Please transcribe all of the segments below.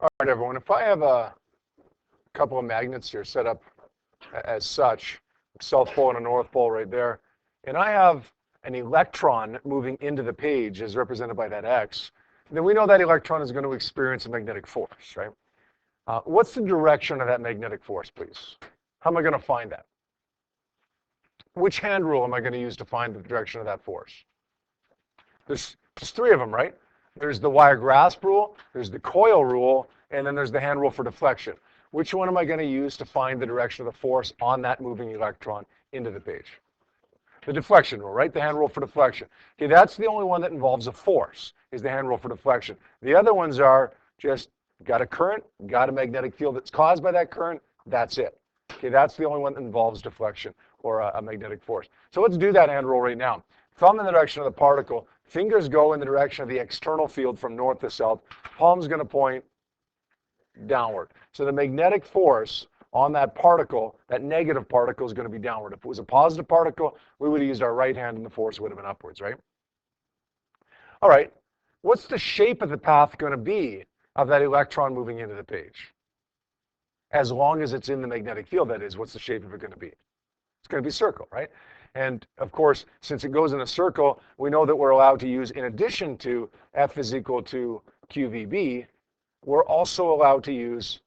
All right, everyone, if I have a couple of magnets here set up as such, south pole and a north pole right there, and I have an electron moving into the page as represented by that X, then we know that electron is going to experience a magnetic force, right? What's the direction of that magnetic force, please? How am I going to find that? Which hand rule am I going to use to find the direction of that force? There's three of them, right? There's the wire grasp rule, there's the coil rule, and then there's the hand rule for deflection. Which one am I going to use to find the direction of the force on that moving electron into the page? The deflection rule, right? The hand rule for deflection. Okay, that's the only one that involves a force, is the hand rule for deflection. The other ones are just got a current, got a magnetic field that's caused by that current, that's it. Okay, that's the only one that involves deflection or a magnetic force. So let's do that hand rule right now. Thumb in the direction of the particle, fingers go in the direction of the external field from north to south, palm's going to point downward. So the magnetic force on that particle, that negative particle, is going to be downward. If it was a positive particle, we would have used our right hand and the force would have been upwards, right? All right, what's the shape of the path going to be of that electron moving into the page? As long as it's in the magnetic field, that is, what's the shape of it going to be? It's going to be a circle, right? And of course, since it goes in a circle, we know that we're allowed to use, in addition to F is equal to QVB, we're also allowed to use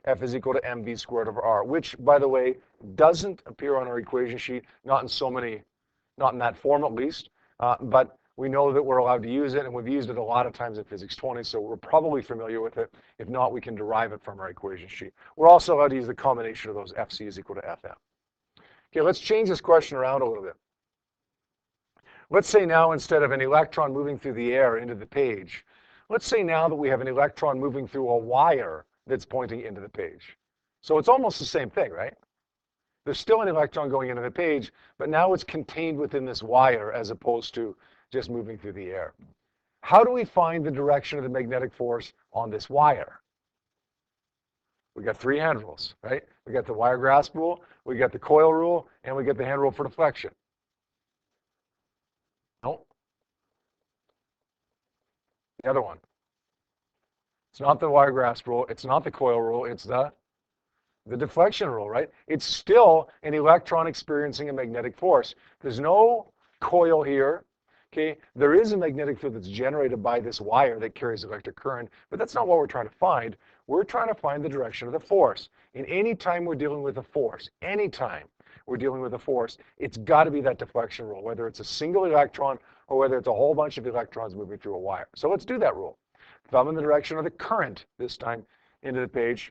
F is equal to mv squared over r, which, by the way, doesn't appear on our equation sheet, not in that form at least, but we know that we're allowed to use it, and we've used it a lot of times in Physics 20, so we're probably familiar with it. If not, we can derive it from our equation sheet. We're also allowed to use the combination of those Fc is equal to Fm. Okay, let's change this question around a little bit. Let's say now, instead of an electron moving through the air into the page, let's say now that we have an electron moving through a wire that's pointing into the page. So it's almost the same thing, right? There's still an electron going into the page, but now it's contained within this wire as opposed to just moving through the air. How do we find the direction of the magnetic force on this wire? We got three hand rules, right? We got the wire grasp rule, we got the coil rule, and we got the hand rule for deflection. No. The other one. It's not the wire grasp rule, it's not the coil rule, it's the deflection rule, right? It's still an electron experiencing a magnetic force. There's no coil here, okay? There is a magnetic field that's generated by this wire that carries electric current, but that's not what we're trying to find. We're trying to find the direction of the force. And any time we're dealing with a force, anytime we're dealing with a force, it's got to be that deflection rule, whether it's a single electron or whether it's a whole bunch of electrons moving through a wire. So let's do that rule. Thumb in the direction of the current, this time into the page.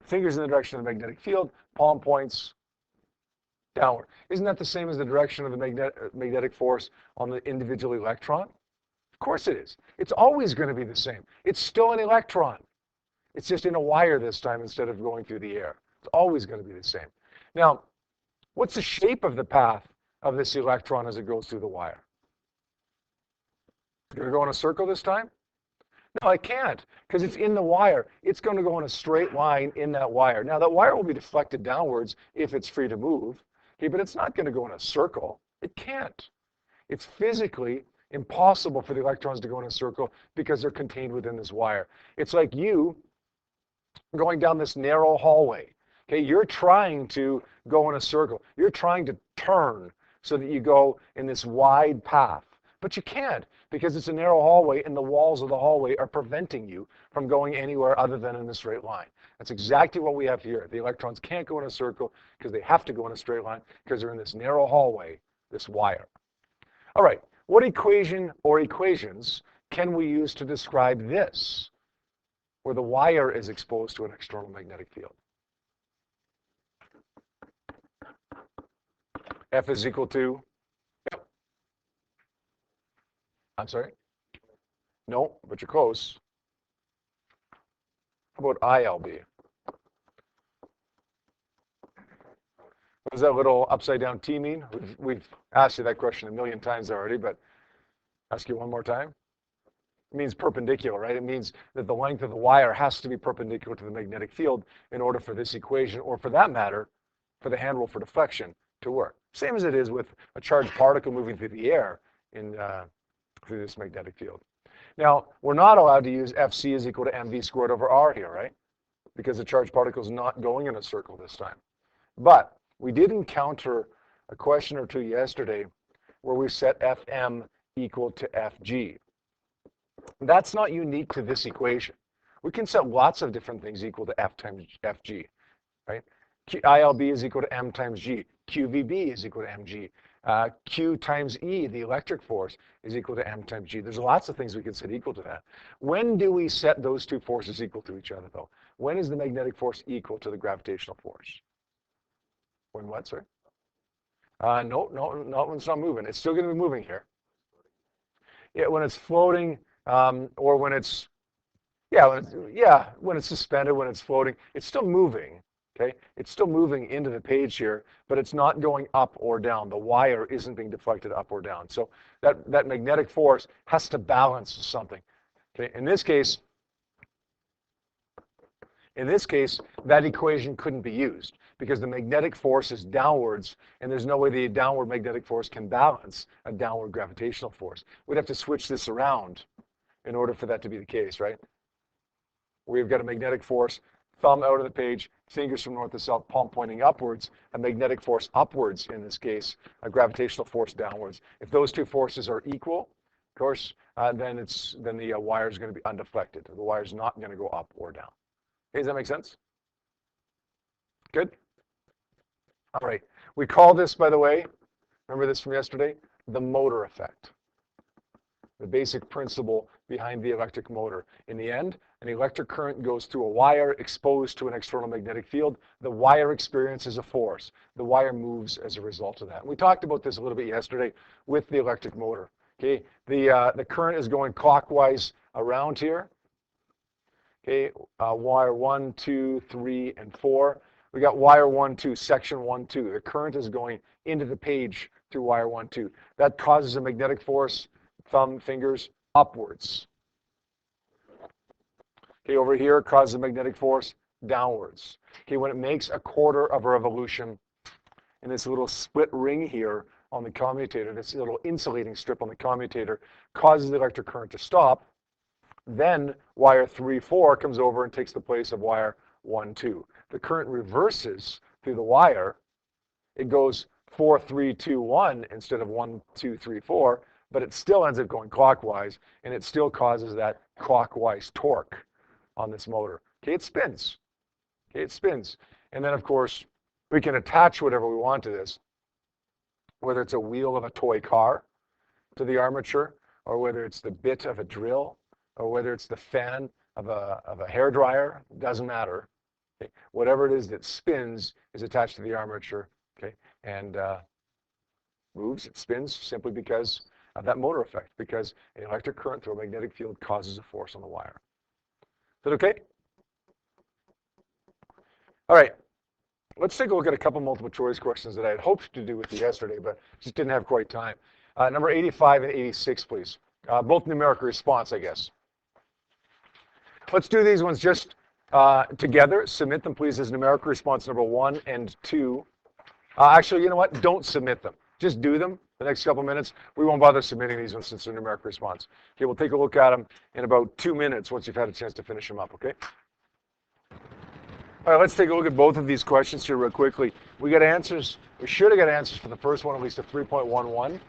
Fingers in the direction of the magnetic field, palm points downward. Isn't that the same as the direction of the magnetic force on the individual electron? Of course it is. It's always going to be the same. It's still an electron. It's just in a wire this time instead of going through the air. It's always going to be the same. Now, what's the shape of the path of this electron as it goes through the wire? Is it going to go in a circle this time? No, I can't, because it's in the wire. It's going to go in a straight line in that wire. Now, that wire will be deflected downwards if it's free to move, okay, but it's not going to go in a circle. It can't. It's physically impossible for the electrons to go in a circle because they're contained within this wire. It's like you going down this narrow hallway. Okay, you're trying to go in a circle. You're trying to turn so that you go in this wide path. But you can't, because it's a narrow hallway and the walls of the hallway are preventing you from going anywhere other than in a straight line. That's exactly what we have here. The electrons can't go in a circle because they have to go in a straight line because they're in this narrow hallway, this wire. All right, what equation or equations can we use to describe this, where the wire is exposed to an external magnetic field? F is equal to, yep. I'm sorry? No, but you're close. How about ILB? What does that little upside down T mean? We've asked you that question a million times already, but ask you one more time. It means perpendicular, right? It means that the length of the wire has to be perpendicular to the magnetic field in order for this equation, or for that matter, for the hand rule for deflection to work. Same as it is with a charged particle moving through the air in through this magnetic field. Now, we're not allowed to use Fc is equal to mv squared over r here, right? Because the charged particle is not going in a circle this time. But we did encounter a question or two yesterday where we set Fm equal to Fg. That's not unique to this equation. We can set lots of different things equal to F times Fg, right? ILB is equal to M times G. QVB is equal to mg. Q times E, the electric force, is equal to M times G. There's lots of things we can set equal to that. When do we set those two forces equal to each other, though? When is the magnetic force equal to the gravitational force? When what, sorry? No, when it's not moving. It's still going to be moving here. Yeah, when it's floating, or when it's, when it's suspended, when it's floating, it's still moving. Okay, it's still moving into the page here, but it's not going up or down. The wire isn't being deflected up or down. So that magnetic force has to balance something. Okay, in this case, that equation couldn't be used because the magnetic force is downwards, and there's no way the downward magnetic force can balance a downward gravitational force. We'd have to switch this around in order for that to be the case, right? We've got a magnetic force, thumb out of the page, fingers from north to south, palm pointing upwards, a magnetic force upwards in this case, a gravitational force downwards. If those two forces are equal, of course, then the wire is going to be undeflected. The wire is not going to go up or down. Okay, does that make sense? Good? All right. We call this, by the way, remember this from yesterday, the motor effect. The basic principle behind the electric motor. In the end, an electric current goes through a wire exposed to an external magnetic field. The wire experiences a force. The wire moves as a result of that. And we talked about this a little bit yesterday with the electric motor. Okay, the current is going clockwise around here. Okay, wire 1, 2, 3, and 4. We got wire 1, 2, section 1, 2. The current is going into the page through wire 1, 2. That causes a magnetic force, thumb, fingers, upwards. Okay, over here it causes a magnetic force downwards. Okay, when it makes a quarter of a revolution in this little split ring here on the commutator, this little insulating strip on the commutator causes the electric current to stop. Then wire 3, 4 comes over and takes the place of wire 1, 2. The current reverses through the wire. It goes 4, 3, 2, 1 instead of 1, 2, 3, 4, but it still ends up going clockwise, and it still causes that clockwise torque on this motor. Okay, it spins. Okay, it spins. And then, of course, we can attach whatever we want to this, whether it's a wheel of a toy car to the armature, or whether it's the bit of a drill, or whether it's the fan of a hairdryer, doesn't matter. Okay? Whatever it is that spins is attached to the armature, okay, and moves, it spins simply because of that motor effect, because an electric current through a magnetic field causes a force on the wire. Is that okay? All right, let's take a look at a couple multiple choice questions that I had hoped to do with you yesterday, but just didn't have quite time. Number 85 and 86, please. Both numerical response, I guess. Let's do these ones just together. Submit them, please, as numerical response number 1 and 2. Actually, you know what? Don't submit them. Just do them the next couple minutes. We won't bother submitting these ones since they're numerical response. Okay, we'll take a look at them in about 2 minutes once you've had a chance to finish them up, okay? All right, let's take a look at both of these questions here real quickly. We got answers. We should have got answers for the first one, at least of 3.11.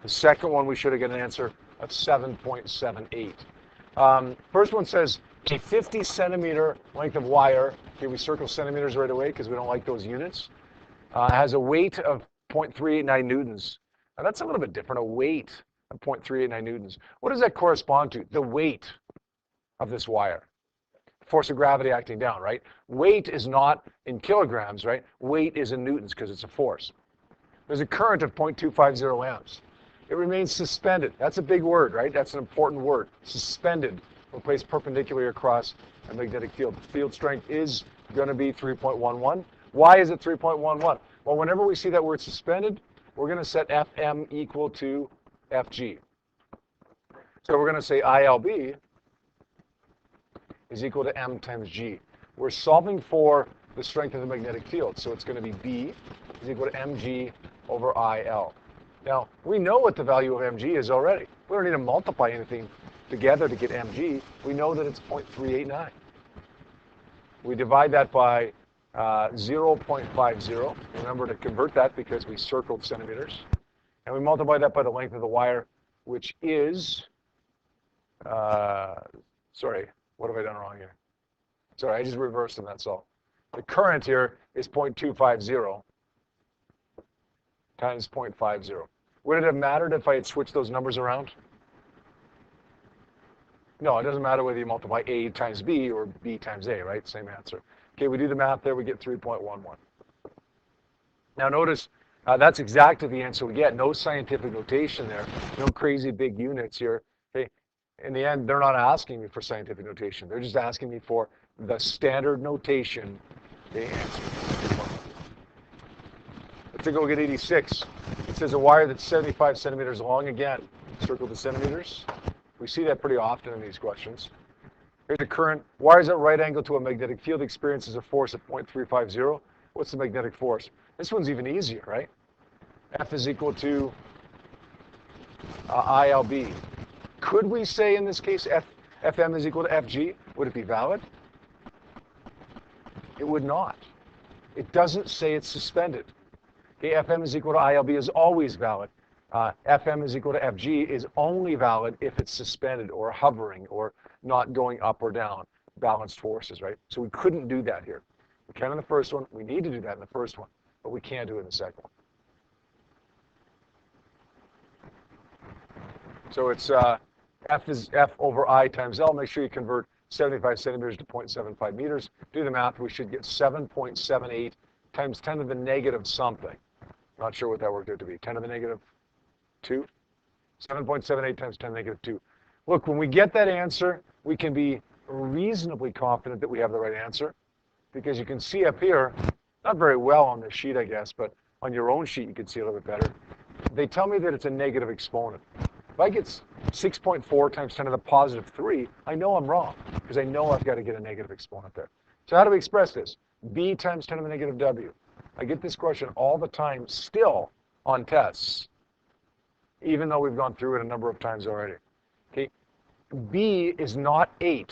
The second one, we should have got an answer of 7.78. First one says a 50 centimeter length of wire. Okay, we circle centimeters right away because we don't like those units. Has a weight of 0.389 newtons. Now that's a little bit different, a weight of 0.389 newtons. What does that correspond to? The weight of this wire. Force of gravity acting down, right? Weight is not in kilograms, right? Weight is in newtons because it's a force. There's a current of 0.250 amps. It remains suspended. That's a big word, right? That's an important word. Suspended. We're placed perpendicularly across a magnetic field. The field strength is going to be 3.11. Why is it 3.11? Well, whenever we see that word suspended, we're going to set Fm equal to Fg. So we're going to say ILB is equal to M times G. We're solving for the strength of the magnetic field, so it's going to be B is equal to mg over IL. Now, we know what the value of mg is already. We don't need to multiply anything together to get mg, we know that it's 0.389. We divide that by 0.50. Remember to convert that because we circled centimeters. And we multiply that by the length of the wire, which is, sorry, what have I done wrong here? Sorry, I just reversed them, that's all. The current here is 0.250 times 0.50. Would it have mattered if I had switched those numbers around? No, it doesn't matter whether you multiply A times B or B times A, right? Same answer. Okay, we do the math there, we get 3.11. Now notice, that's exactly the answer we get. No scientific notation there. No crazy big units here. Okay, in the end, they're not asking me for scientific notation. They're just asking me for the standard notation, the answer. Let's take a look at 86. It says a wire that's 75 centimeters long. Again, circle the centimeters. We see that pretty often in these questions. Here's a current. Wires at right angle to a magnetic field experiences a force of 0.350. What's the magnetic force? This one's even easier, right? F is equal to ILB. Could we say in this case FM is equal to FG? Would it be valid? It would not. It doesn't say it's suspended. Okay, FM is equal to ILB is always valid. FM is equal to FG is only valid if it's suspended or hovering or not going up or down, balanced forces, right? So we couldn't do that here. We can in the first one. We need to do that in the first one, but we can't do it in the second one. So it's F is F over I times L. Make sure you convert 75 centimeters to 0.75 meters. Do the math. We should get 7.78 times 10 to the negative something. Not sure what that worked out to be. 10 to the negative 2? 7.78 times 10 to the negative 2. Look, when we get that answer, we can be reasonably confident that we have the right answer, because you can see up here, not very well on this sheet, I guess, but on your own sheet you can see a little bit better. They tell me that it's a negative exponent. If I get 6.4 times 10 to the positive 3, I know I'm wrong, because I know I've got to get a negative exponent there. So how do we express this? B times 10 to the negative W. I get this question all the time still on tests, even though we've gone through it a number of times already. Okay, B is not 8.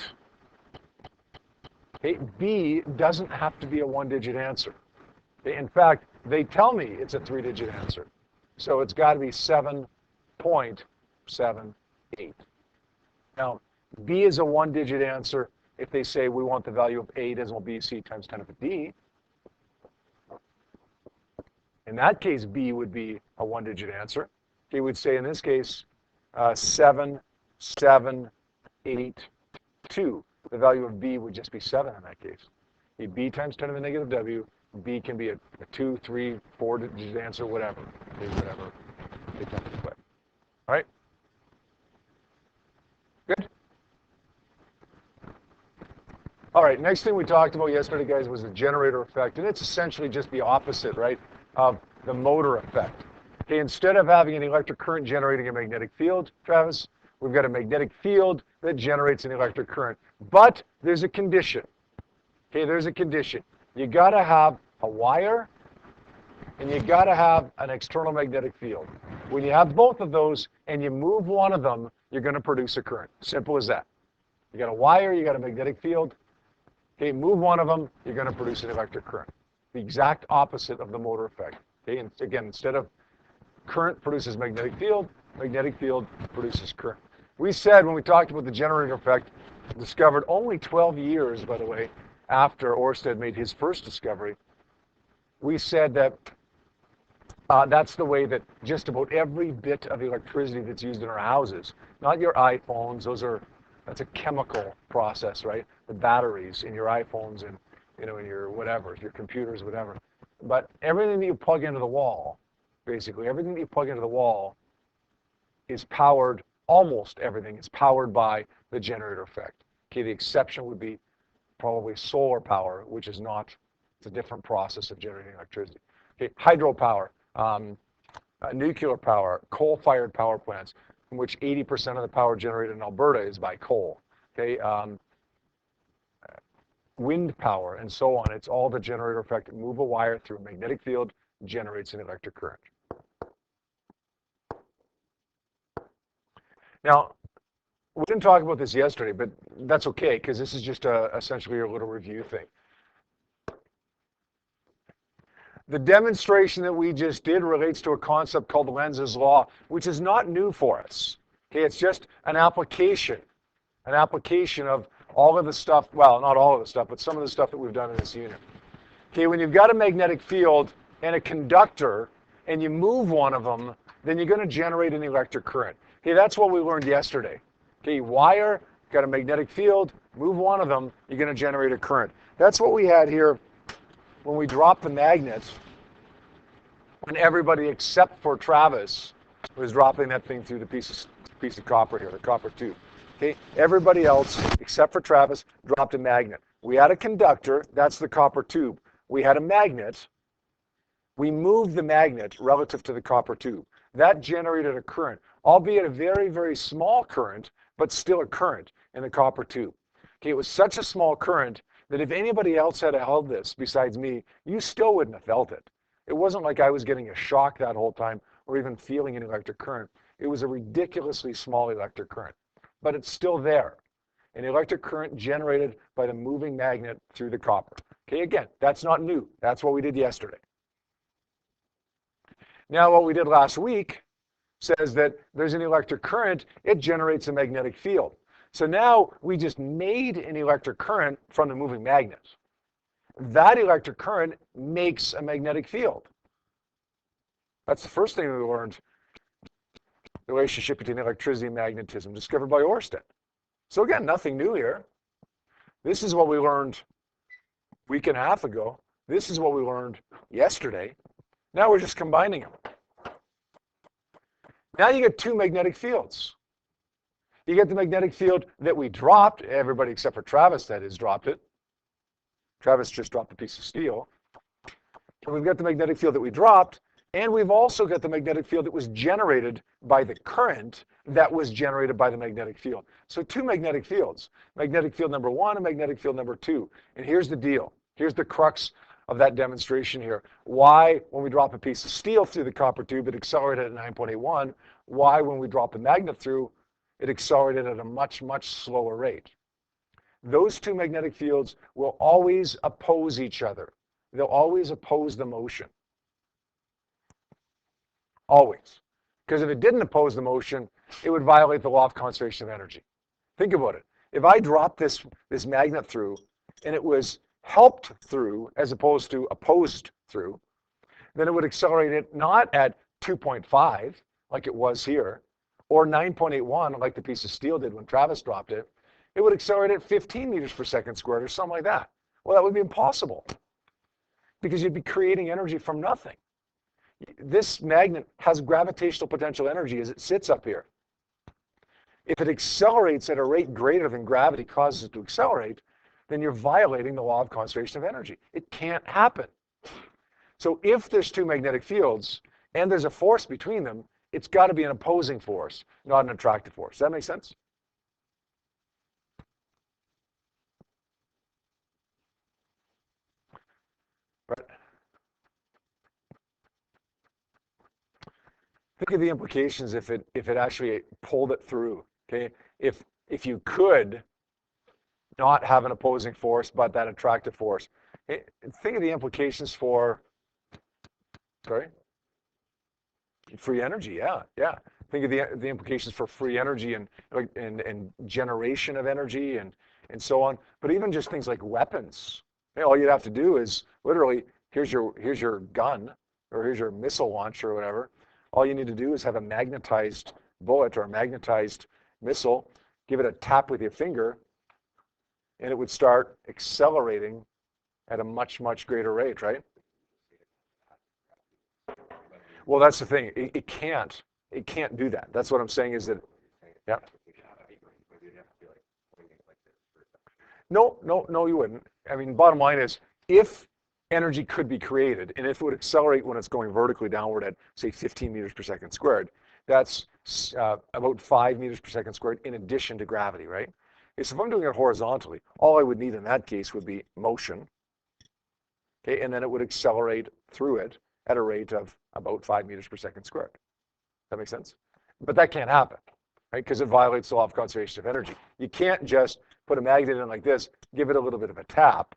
Okay, B doesn't have to be a one-digit answer. Okay, in fact, they tell me it's a three-digit answer. So it's got to be 7.78. Now, B is a one-digit answer if they say we want the value of A decimal BC times 10 to the D. In that case, B would be a one-digit answer. They would say in this case 7.782. The value of B would just be 7 in that case. B times 10 to the negative W. B can be a 2, 3, 4-digit answer, whatever. Whatever they tend to play. All right? Good? All right, next thing we talked about yesterday, guys, was the generator effect. And it's essentially just the opposite, right, of the motor effect. Okay, instead of having an electric current generating a magnetic field, Travis, we've got a magnetic field that generates an electric current. But there's a condition. Okay, there's a condition. You got to have a wire, and you got to have an external magnetic field. When you have both of those, and you move one of them, you're going to produce a current. Simple as that. You got a wire, you got a magnetic field. Okay, move one of them, you're going to produce an electric current. The exact opposite of the motor effect. Okay, and again, instead of current produces magnetic field produces current. We said when we talked about the generator effect, discovered only 12 years, by the way, after Ørsted made his first discovery, we said that that's the way that just about every bit of electricity that's used in our houses, not your iPhones, that's a chemical process, right? The batteries in your iPhones and in your whatever, your computers, whatever. But everything that you plug into the wall, basically everything that you plug into the wall is powered, almost everything is powered by the generator effect. Okay, the exception would be probably solar power, which is not, it's a different process of generating electricity. Okay, hydropower, nuclear power, coal-fired power plants, in which 80% of the power generated in Alberta is by coal. Okay, wind power, and so on. It's all the generator effect. Move a wire through a magnetic field, generates an electric current. Now, We didn't talk about this yesterday, but that's okay, because this is just essentially a little review thing. The demonstration that we just did relates to a concept called Lenz's law, which is not new for us. Okay, it's just an application of all of the stuff, well, not all of the stuff, but some of the stuff that we've done in this unit. Okay, when you've got a magnetic field and a conductor, and you move one of them, then you're going to generate an electric current. Okay, that's what we learned yesterday. Okay, wire, got a magnetic field, move one of them, you're going to generate a current. That's what we had here when we dropped the magnet, when everybody except for Travis was dropping that thing through the piece of copper here, the copper tube. Okay, everybody else except for Travis dropped a magnet. We had a conductor, that's the copper tube. We had a magnet. We moved the magnet relative to the copper tube. That generated a current, albeit a very, very small current, but still a current in the copper tube. Okay, it was such a small current that if anybody else had held this besides me, you still wouldn't have felt it. It wasn't like I was getting a shock that whole time or even feeling an electric current. It was a ridiculously small electric current, but it's still there. An electric current generated by the moving magnet through the copper. Okay, again, that's not new. That's what we did yesterday. Now, what we did last week says that there's an electric current, it generates a magnetic field. So now we just made an electric current from the moving magnet. That electric current makes a magnetic field. That's the first thing we learned, the relationship between electricity and magnetism, discovered by Ørsted. So again, nothing new here. This is what we learned a week and a half ago. This is what we learned yesterday. Now we're just combining them. Now you get two magnetic fields. You get the magnetic field that we dropped. Everybody except for Travis, that is, dropped it. Travis just dropped a piece of steel. And we've got the magnetic field that we dropped, and we've also got the magnetic field that was generated by the current that was generated by the magnetic field. So two magnetic fields, magnetic field number one and magnetic field number two. And here's the deal. Here's the crux of that demonstration here. Why, when we drop a piece of steel through the copper tube, it accelerated at 9.81. Why, when we drop the magnet through, it accelerated at a much, much slower rate. Those two magnetic fields will always oppose each other. They'll always oppose the motion. Always. Because if it didn't oppose the motion, it would violate the law of conservation of energy. Think about it. If I dropped this magnet through and it was helped through as opposed to opposed through, then it would accelerate it not at 2.5 like it was here, or 9.81 like the piece of steel did when Travis dropped it. It would accelerate at 15 meters per second squared or something like that. Well, that would be impossible because you'd be creating energy from nothing. This magnet has gravitational potential energy as it sits up here. If it accelerates at a rate greater than gravity causes it to accelerate, then you're violating the law of conservation of energy. It can't happen. So if there's two magnetic fields and there's a force between them, it's got to be an opposing force, not an attractive force. Does that make sense? Right. Think of the implications if it actually pulled it through. Okay, if you could not have an opposing force but that attractive force, think of the implications for free energy. Yeah. Think of the implications for free energy and generation of energy and so on. But even just things like weapons. All you'd have to do is literally, here's your gun, or here's your missile launcher or whatever. All you need to do is have a magnetized bullet or a magnetized missile, give it a tap with your finger, and it would start accelerating at a much, much greater rate, right? Well, that's the thing. It can't do that. That's what I'm saying is that, yeah. No, you wouldn't. I mean, bottom line is, if energy could be created, and if it would accelerate when it's going vertically downward at, say, 15 meters per second squared, that's about 5 meters per second squared in addition to gravity, right? So if I'm doing it horizontally, all I would need in that case would be motion, okay, and then it would accelerate through it at a rate of about 5 meters per second squared. That makes sense? But that can't happen. right? Because it violates the law of conservation of energy. You can't just put a magnet in like this, give it a little bit of a tap,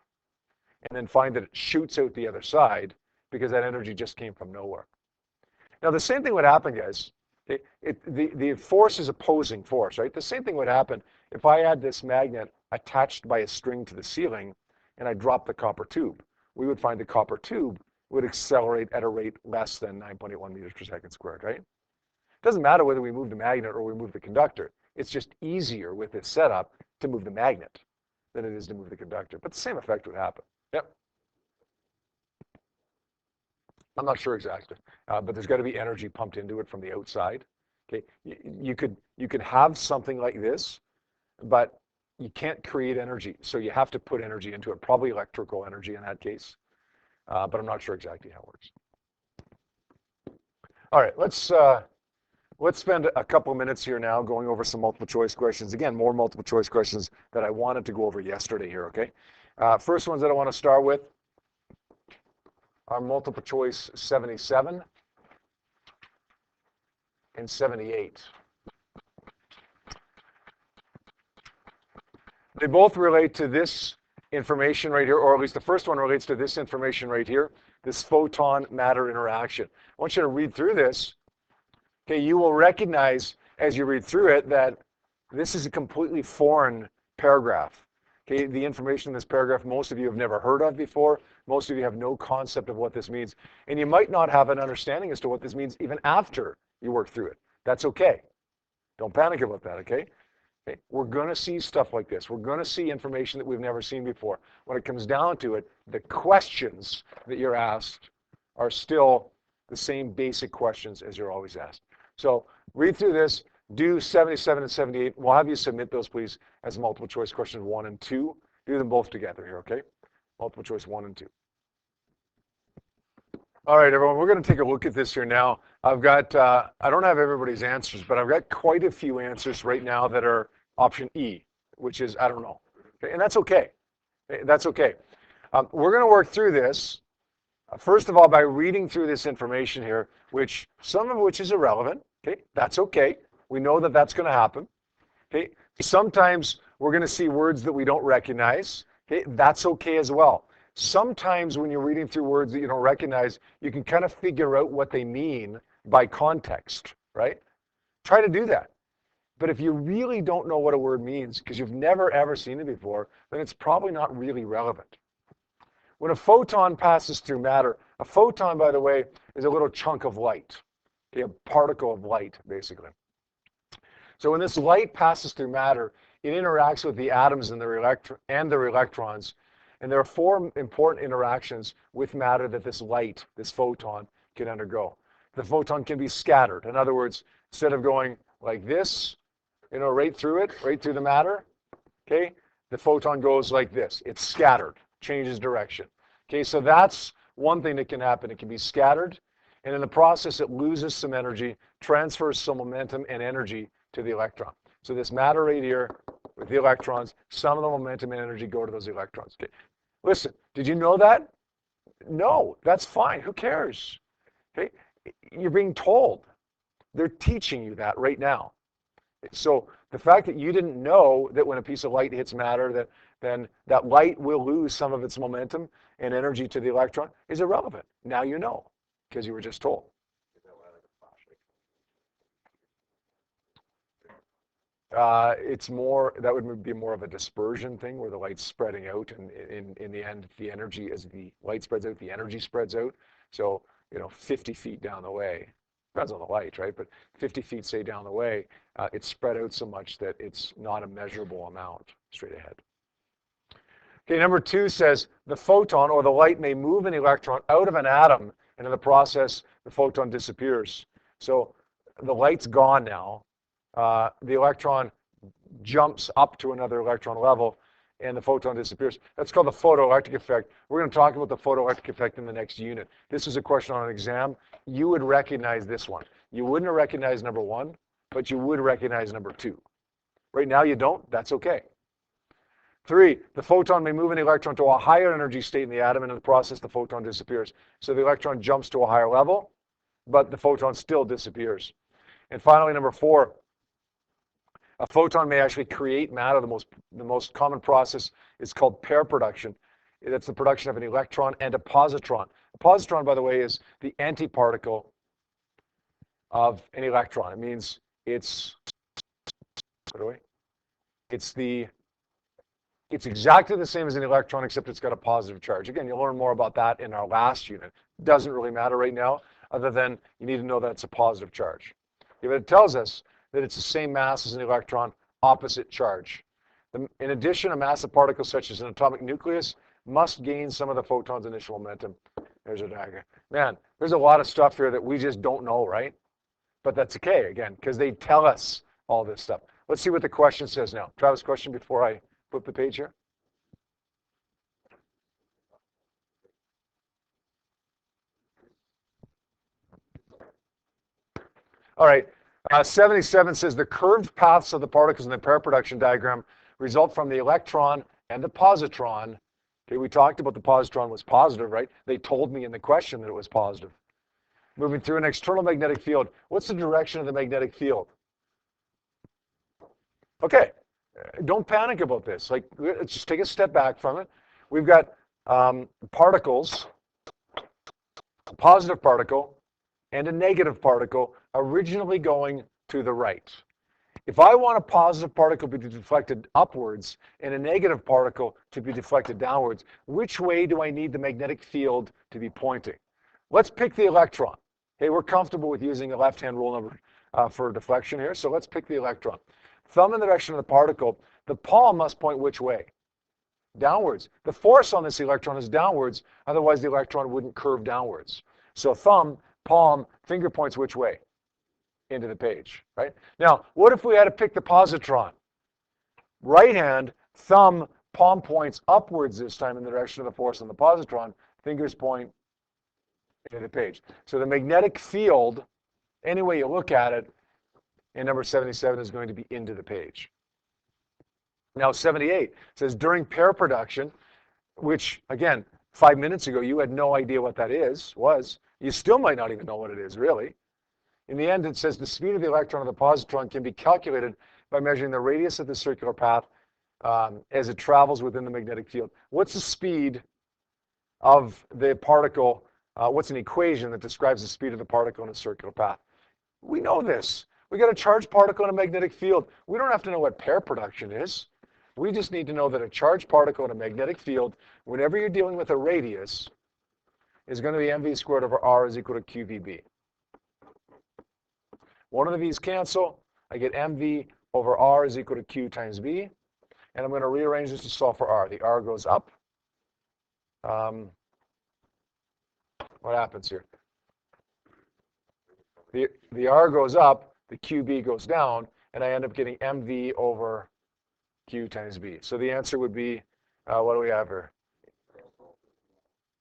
and then find that it shoots out the other side because that energy just came from nowhere. Now, the same thing would happen, guys. The force is opposing force, right? The same thing would happen if I had this magnet attached by a string to the ceiling and I dropped the copper tube. We would find the copper tube would accelerate at a rate less than 9.81 meters per second squared, right? It doesn't matter whether we move the magnet or we move the conductor. It's just easier with this setup to move the magnet than it is to move the conductor. But the same effect would happen. Yep. I'm not sure exactly, but there's got to be energy pumped into it from the outside. Okay, you could have something like this, but you can't create energy, so you have to put energy into it, probably electrical energy in that case, but I'm not sure exactly how it works. All right, let's spend a couple minutes here now going over some multiple choice questions. Again, more multiple choice questions that I wanted to go over yesterday here. Okay, first ones that I want to start with are multiple choice 77 and 78. They both relate to this information right here, or at least the first one relates to this information right here, this photon-matter interaction. I want you to read through this. Okay, you will recognize as you read through it that this is a completely foreign paragraph. Okay, the information in this paragraph most of you have never heard of before. Most of you have no concept of what this means. And you might not have an understanding as to what this means even after you work through it. That's okay. Don't panic about that, okay? Okay, we're going to see stuff like this. We're going to see information that we've never seen before. When it comes down to it, the questions that you're asked are still the same basic questions as you're always asked. So read through this. Do 77 and 78. We'll have you submit those, please, as multiple choice questions 1 and 2. Do them both together here, okay? Multiple choice 1 and 2. All right, everyone, we're going to take a look at this here now. I've got, I don't have everybody's answers, but I've got quite a few answers right now that are option E, which is, I don't know. Okay, and that's okay. That's okay. We're going to work through this, first of all, by reading through this information here, which some of which is irrelevant. Okay, that's okay. We know that that's going to happen. Okay, sometimes we're going to see words that we don't recognize. Okay, that's okay as well. Sometimes when you're reading through words that you don't recognize, you can kind of figure out what they mean by context, right? Try to do that. But if you really don't know what a word means because you've never ever seen it before, then it's probably not really relevant. When a photon passes through matter, a photon, by the way, is a little chunk of light, okay, a particle of light, basically. So when this light passes through matter, it interacts with the atoms and their electrons. And there are 4 important interactions with matter that this light, this photon, can undergo. The photon can be scattered. In other words, instead of going like this, right through it, right through the matter, okay, the photon goes like this. It's scattered, changes direction. Okay, so that's one thing that can happen. It can be scattered, and in the process, it loses some energy, transfers some momentum and energy to the electron. So this matter right here with the electrons, some of the momentum and energy go to those electrons. Okay. Listen, did you know that? No, that's fine. Who cares? Okay. You're being told. They're teaching you that right now. So the fact that you didn't know that when a piece of light hits matter, then that light will lose some of its momentum and energy to the electron is irrelevant. Now you know because you were just told. It's more, that would be more of a dispersion thing where the light's spreading out, and in the end, the energy, as the light spreads out, the energy spreads out. So, 50 feet down the way, depends on the light, right? But 50 feet, say, down the way, it's spread out so much that it's not a measurable amount straight ahead. Okay, number 2 says the photon or the light may move an electron out of an atom, and in the process, the photon disappears. So the light's gone now. The electron jumps up to another electron level, and the photon disappears. That's called the photoelectric effect. We're going to talk about the photoelectric effect in the next unit. This is a question on an exam. You would recognize this one. You wouldn't have recognized number 1, but you would recognize number 2. Right now you don't. That's okay. 3, the photon may move an electron to a higher energy state in the atom, and in the process, the photon disappears. So the electron jumps to a higher level, but the photon still disappears. And finally, number 4, A photon may actually create matter. The most common process is called pair production. That's the production of an electron and a positron. A positron, by the way, is the antiparticle of an electron. It means it's exactly the same as an electron, except it's got a positive charge. Again, you'll learn more about that in our last unit. It doesn't really matter right now, other than you need to know that it's a positive charge. If it tells us that it's the same mass as an electron, opposite charge. In addition, a massive particle such as an atomic nucleus must gain some of the photon's initial momentum. There's a diagram. Man, there's a lot of stuff here that we just don't know, right? But that's okay, again, because they tell us all this stuff. Let's see what the question says now. Travis, question before I flip the page here. All right, 77 says the curved paths of the particles in the pair production diagram result from the electron and the positron. Okay, we talked about the positron was positive, right? They told me in the question that it was positive. Moving through an external magnetic field. What's the direction of the magnetic field? Okay, don't panic about this. Like, let's just take a step back from it. We've got particles, a positive particle and a negative particle originally going to the right. If I want a positive particle to be deflected upwards and a negative particle to be deflected downwards, which way do I need the magnetic field to be pointing? Let's pick the electron. Okay, we're comfortable with using a left-hand rule number for deflection here, so let's pick the electron. Thumb in the direction of the particle, the palm must point which way? Downwards. The force on this electron is downwards, otherwise the electron wouldn't curve downwards. So thumb, palm, finger points which way? Into the page, right? Now, what if we had to pick the positron? Right hand, thumb, palm points upwards this time in the direction of the force on the positron, fingers point into the page. So the magnetic field, any way you look at it, in number 77 is going to be into the page. Now 78 says during pair production, which again, 5 minutes ago you had no idea what that was. You still might not even know what it is really. In the end, it says the speed of the electron or the positron can be calculated by measuring the radius of the circular path as it travels within the magnetic field. What's the speed of the particle? What's an equation that describes the speed of the particle in a circular path? We know this. We got a charged particle in a magnetic field. We don't have to know what pair production is. We just need to know that a charged particle in a magnetic field, whenever you're dealing with a radius, is going to be mv squared over r is equal to qvb. One of the v's cancel. I get mv over r is equal to q times b. And I'm going to rearrange this to solve for r. The r goes up. What happens here? The r goes up, the qb goes down, and I end up getting mv over q times b. So the answer would be, what do we have here?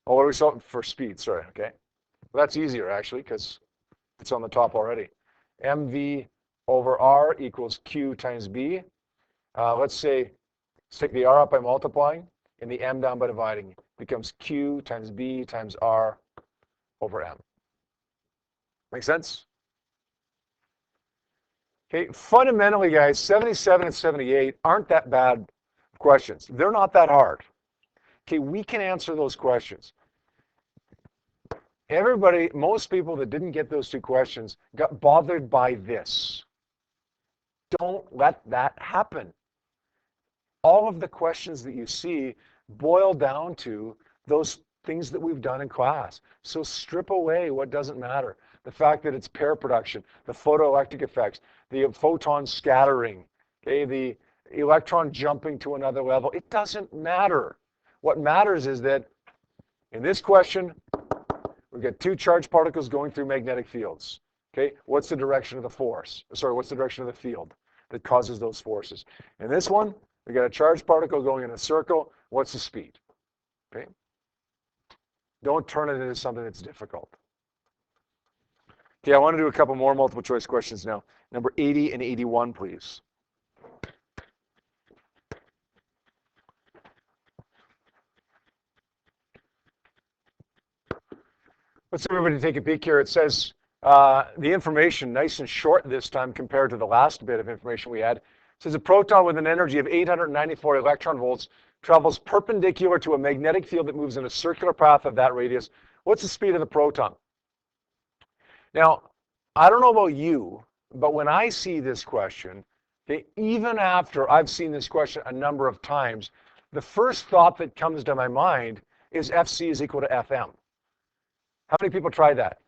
Oh, what are we solving for speed? Sorry, okay. Well, that's easier, actually, because it's on the top already. mv over r equals q times b. Let's take the r up by multiplying, and the m down by dividing. It becomes q times b times r over m. Make sense? Okay, fundamentally, guys, 77 and 78 aren't that bad questions. They're not that hard. Okay, we can answer those questions. Most people that didn't get those two questions got bothered by this. Don't let that happen. All of the questions that you see boil down to those things that we've done in class. So strip away what doesn't matter. The fact that it's pair production, the photoelectric effects, the photon scattering, okay, the electron jumping to another level. It doesn't matter. What matters is that in this question, we've got two charged particles going through magnetic fields. Okay, what's the direction of the force? Sorry, what's the direction of the field that causes those forces? In this one, we got a charged particle going in a circle. What's the speed? Okay. Don't turn it into something that's difficult. Okay, I want to do a couple more multiple choice questions now. Number 80 and 81, please. Let's everybody take a peek here. It says the information, nice and short this time compared to the last bit of information we had. says a proton with an energy of 894 electron volts travels perpendicular to a magnetic field that moves in a circular path of that radius. What's the speed of the proton? Now, I don't know about you, but when I see this question, okay, even after I've seen this question a number of times, the first thought that comes to my mind is Fc is equal to Fm. How many people try that?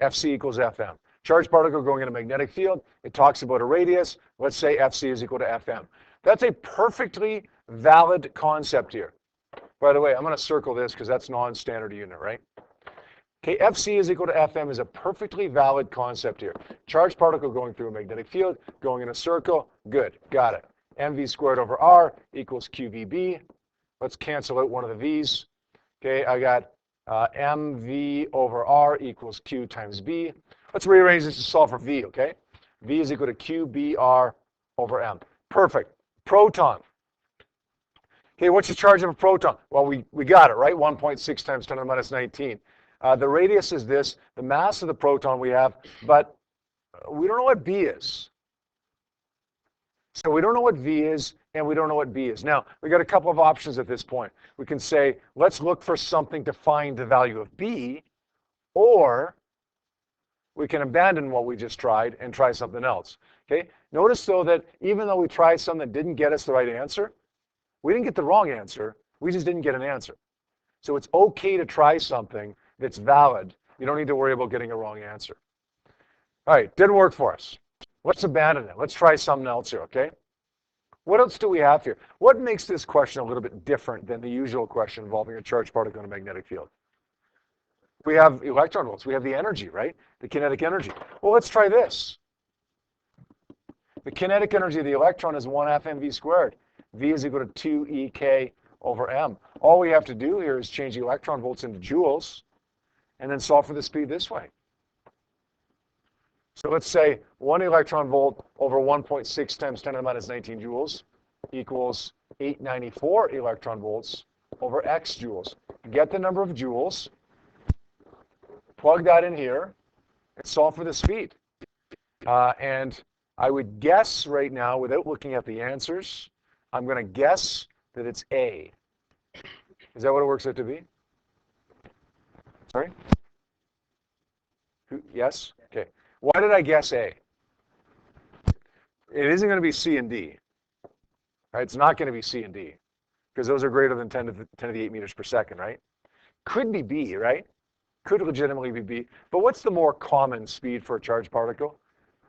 Fc equals Fm. Charged particle going in a magnetic field, it talks about a radius. Let's say Fc is equal to Fm. That's a perfectly valid concept here. By the way, I'm going to circle this because that's non-standard unit, right? Okay, Fc is equal to Fm is a perfectly valid concept here. Charged particle going through a magnetic field, going in a circle, good, got it. mv squared over r equals qvb. Let's cancel out one of the v's. Okay, I got mv over r equals q times b. Let's rearrange this to solve for v, okay? V is equal to qbr over m. Perfect. Proton. Okay, what's the charge of a proton? Well, we got it, right? 1.6 times 10 to the minus 19. The radius is this, the mass of the proton we have, but we don't know what B is. So we don't know what V is, and we don't know what B is. Now, we got a couple of options at this point. We can say, let's look for something to find the value of B, or we can abandon what we just tried and try something else. Okay? Notice, though, that even though we tried something that didn't get us the right answer, we didn't get the wrong answer. We just didn't get an answer. So it's okay to try something that's valid. You don't need to worry about getting a wrong answer. All right, didn't work for us. Let's abandon it. Let's try something else here, okay? What else do we have here? What makes this question a little bit different than the usual question involving a charged particle in a magnetic field? We have electron volts. We have the energy, right? The kinetic energy. Well, let's try this. The kinetic energy of the electron is 1/2 mv squared. V is equal to 2 ek over m. All we have to do here is change the electron volts into joules and then solve for the speed this way. So let's say 1 electron volt over 1.6 times 10 to the minus 19 joules equals 894 electron volts over x joules. Get the number of joules, plug that in here, and solve for the speed. And I would guess right now, without looking at the answers, I'm going to guess that it's A. Is that what it works out to be? Sorry? Yes? Okay. Why did I guess A? It isn't going to be C and D. Right? It's not going to be C and D because those are greater than 10 to the 8 meters per second, right? Could be B, right? Could legitimately be B. But what's the more common speed for a charged particle?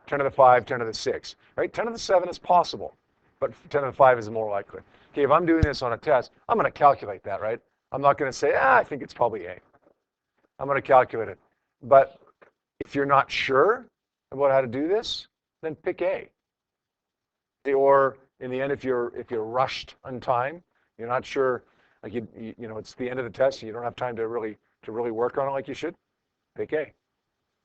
10 to the 5, 10 to the 6, right? 10 to the 7 is possible, but 10 to the 5 is more likely. Okay, if I'm doing this on a test, I'm going to calculate that, right? I'm not going to say, I think it's probably A. I'm going to calculate it. But if you're not sure about how to do this, then pick A. Or in the end, if you're rushed on time, you're not sure, like you know, it's the end of the test, and you don't have time to really work on it like you should, pick A,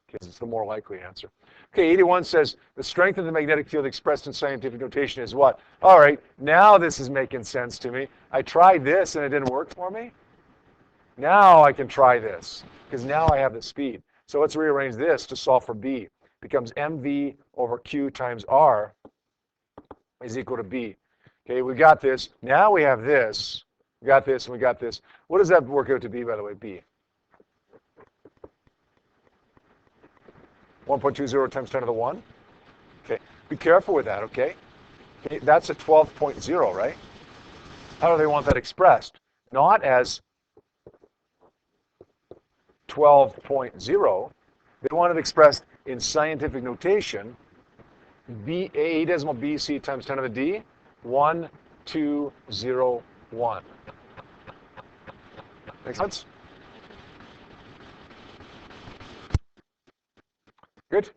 because it's the more likely answer. Okay, 81 says the strength of the magnetic field expressed in scientific notation is what? All right, now this is making sense to me. I tried this and it didn't work for me. Now I can try this because now I have the speed. So let's rearrange this to solve for B. It becomes mv over q times r is equal to B. Okay, we got this. Now we have this. We got this and we got this. What does that work out to be, by the way, B? 1.20 times 10 to the 1. Okay, be careful with that, okay? Okay, that's a 12.0, right? How do they want that expressed? Not as 12.0. They want it expressed in scientific notation. A decimal BC times 10 to the D, 1201. Make sense? Good?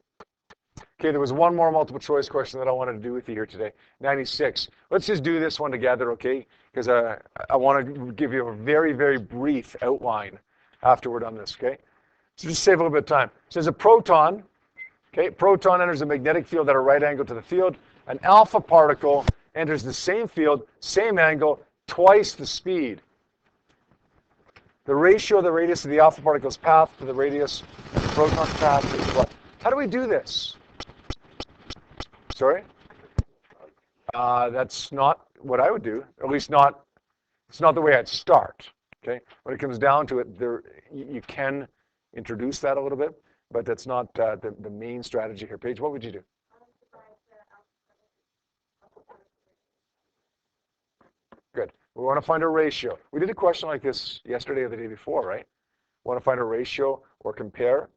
Okay, there was one more multiple choice question that I wanted to do with you here today. 96. Let's just do this one together, okay? Because I want to give you a very, very brief outline after we're done this, okay? So just save a little bit of time. It says a proton, okay, proton enters a magnetic field at a right angle to the field. An alpha particle enters the same field, same angle, twice the speed. The ratio of the radius of the alpha particle's path to the radius of the proton's path is what? How do we do this? Sorry? That's not what I would do. At least not. It's not the way I'd start. Okay. When it comes down to it, you can introduce that a little bit, but that's not the main strategy here. Paige, what would you do? Good. We want to find a ratio. We did a question like this yesterday or the day before, right? Want to find a ratio or compare?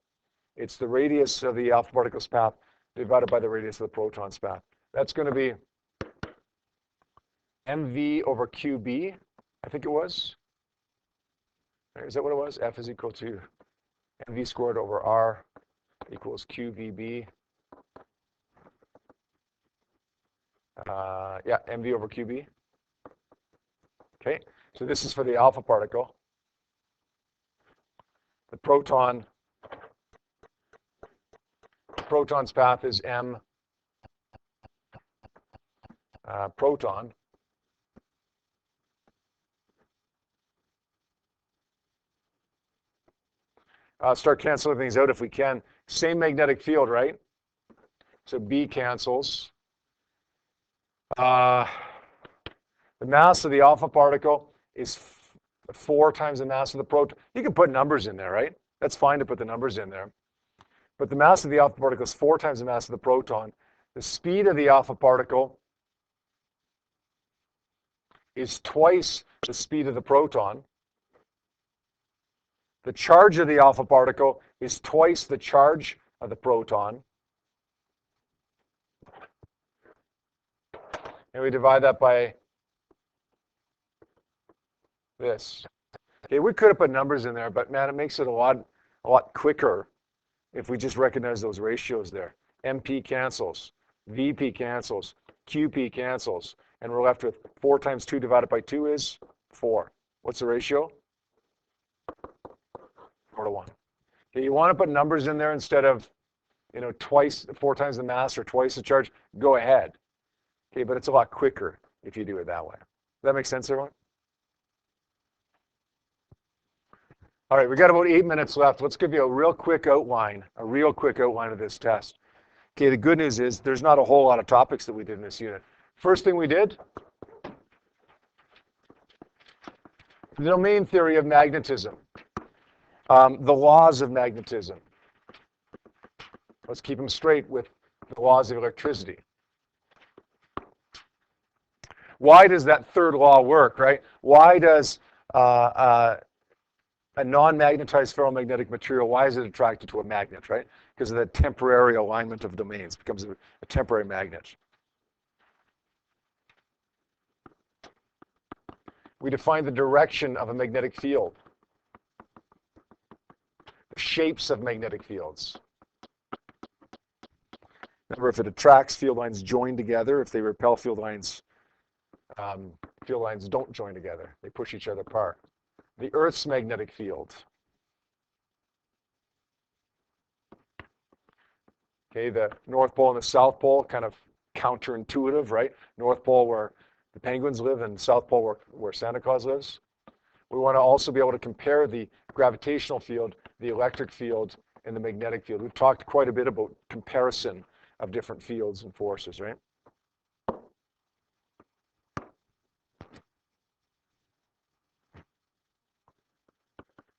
It's the radius of the alpha particle's path divided by the radius of the proton's path. That's going to be mv over qb, I think it was. Is that what it was? F is equal to mv squared over r equals qvb. Yeah, mv over qb. Okay, so this is for the alpha particle. The proton's path is m proton. Start canceling things out if we can. Same magnetic field, right? So B cancels. The mass of the alpha particle is 4 times the mass of the proton. You can put numbers in there, right? That's fine to put the numbers in there. But the mass of the alpha particle is 4 times the mass of the proton. The speed of the alpha particle is twice the speed of the proton. The charge of the alpha particle is twice the charge of the proton. And we divide that by this. Okay, we could have put numbers in there, but man, it makes it a lot quicker if we just recognize those ratios there. MP cancels, VP cancels, QP cancels, and we're left with 4 times 2 divided by 2 is 4. What's the ratio? 4 to 1. Okay, you want to put numbers in there instead of, twice, 4 times the mass or twice the charge, go ahead. Okay, but it's a lot quicker if you do it that way. Does that make sense, everyone? All right, we got about 8 minutes left. Let's give you a real quick outline of this test. Okay, the good news is there's not a whole lot of topics that we did in this unit. First thing we did, the domain theory of magnetism, the laws of magnetism. Let's keep them straight with the laws of electricity. Why does that third law work, right? Why does a non-magnetized ferromagnetic material, why is it attracted to a magnet, right? Because of the temporary alignment of domains. It becomes a temporary magnet. We define the direction of a magnetic field. The shapes of magnetic fields. Remember, if it attracts, field lines join together. If they repel, field lines don't join together. They push each other apart. The Earth's magnetic field. Okay, the North Pole and the South Pole, kind of counterintuitive, right? North Pole where the penguins live and South Pole where Santa Claus lives. We want to also be able to compare the gravitational field, the electric field, and the magnetic field. We've talked quite a bit about comparison of different fields and forces, right?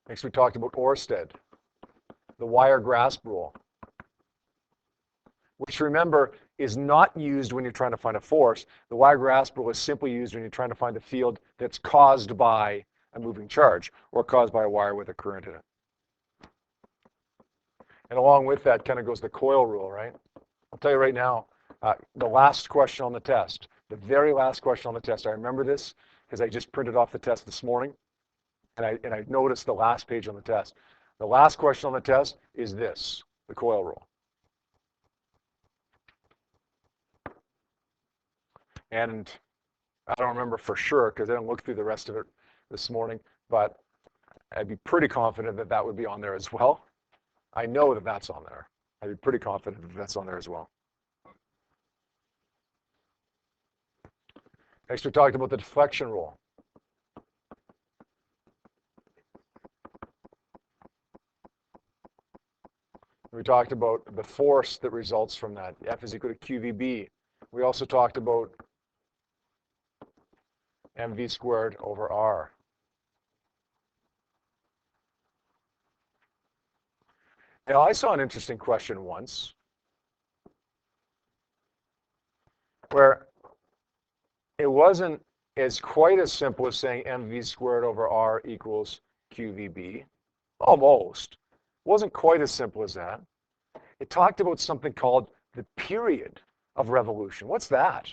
Next, we talked about Oersted, the wire grasp rule, which, remember, is not used when you're trying to find a force. The wire grasp rule is simply used when you're trying to find a field that's caused by a moving charge or caused by a wire with a current in it. And along with that kind of goes the Coil Rule, right? I'll tell you right now, the last question on the test, the very last question on the test, I remember this because I just printed off the test this morning. And I noticed the last page on the test. The last question on the test is this, the Coil Rule. And I don't remember for sure because I didn't look through the rest of it this morning, but I'd be pretty confident that that would be on there as well. I know that that's on there. I'd be pretty confident that that's on there as well. Next, we talked about the deflection rule. We talked about the force that results from that. F is equal to QVB. We also talked about mv squared over r. Now, I saw an interesting question once where it wasn't quite as simple as saying mv squared over r equals qvb. Almost. It wasn't quite as simple as that. It talked about something called the period of revolution. What's that?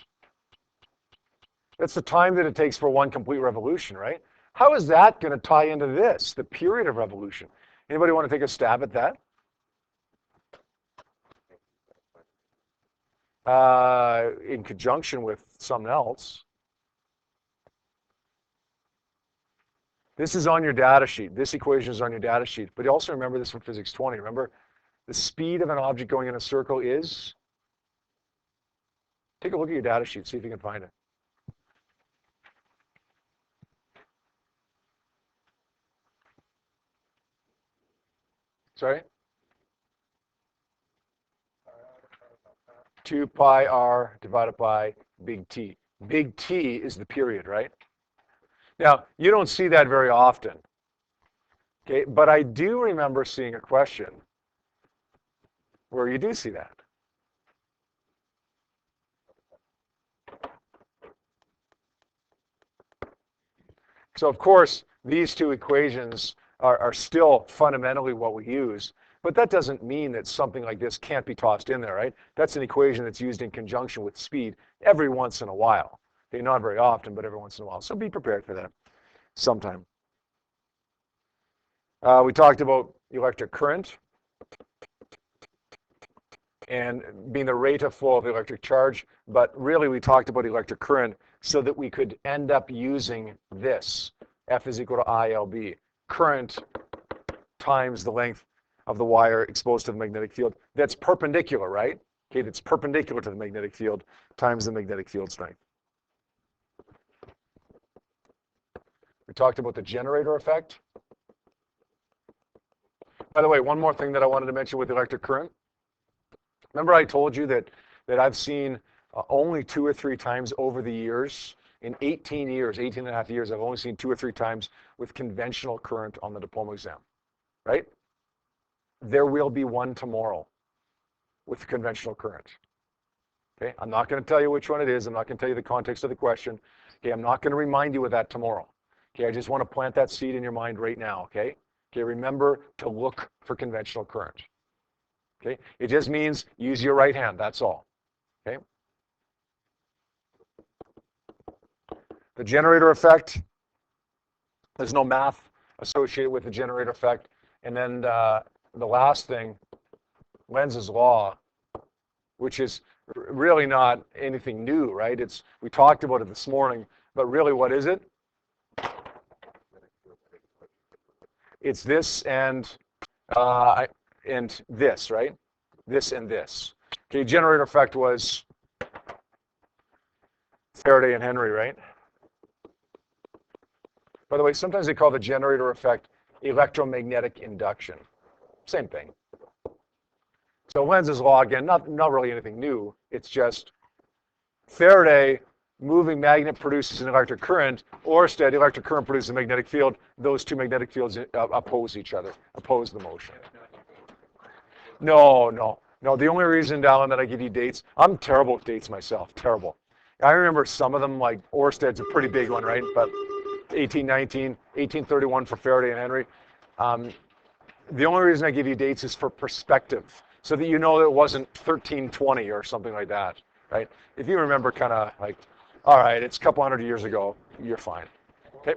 That's the time that it takes for one complete revolution, right? How is that going to tie into this, the period of revolution? Anybody want to take a stab at that? In conjunction with something else. This is on your data sheet. This equation is on your data sheet. But you also remember this from Physics 20. Remember, the speed of an object going in a circle is? Take a look at your data sheet, see if you can find it. Sorry? 2 pi r divided by big T. Big T is the period, right? Now, you don't see that very often. Okay, but I do remember seeing a question where you do see that. So, of course, these two equations are still fundamentally what we use, but that doesn't mean that something like this can't be tossed in there, right? That's an equation that's used in conjunction with speed every once in a while. Okay, not very often, but every once in a while. So be prepared for that sometime. We talked about electric current and being the rate of flow of the electric charge, but really we talked about electric current so that we could end up using this. F is equal to ILB. Current times the length of the wire exposed to the magnetic field. That's perpendicular, right? Okay, that's perpendicular to the magnetic field times the magnetic field strength. We talked about the generator effect. By the way, one more thing that I wanted to mention with electric current. Remember I told you that I've seen only 2 or 3 times over the years, in 18 years, 18 and a half years, I've only seen 2 or 3 times with conventional current on the diploma exam, right? There will be one tomorrow with conventional current. Okay, I'm not going to tell you which one it is. I'm not going to tell you the context of the question. Okay, I'm not going to remind you of that tomorrow. Okay, I just want to plant that seed in your mind right now, okay? Okay, remember to look for conventional current. Okay, it just means use your right hand, that's all. Okay. The generator effect, there's no math associated with the generator effect. And then the last thing, Lenz's law, which is really not anything new, right? We talked about it this morning, but really what is it? It's this and this, right? This and this. Okay, generator effect was Faraday and Henry, right? By the way, sometimes they call the generator effect electromagnetic induction. Same thing. So Lenz's law, again, not really anything new. It's just Faraday, moving magnet produces an electric current. Oersted, electric current produces a magnetic field. Those two magnetic fields oppose each other, oppose the motion. No. The only reason, Dallin, that I give you dates, I'm terrible with dates myself, terrible. I remember some of them, like Oersted's a pretty big one, right? But 1819, 1831 for Faraday and Henry. The only reason I give you dates is for perspective, so that you know that it wasn't 1320 or something like that, right? If you remember kind of like, all right, it's a couple hundred years ago, you're fine, okay?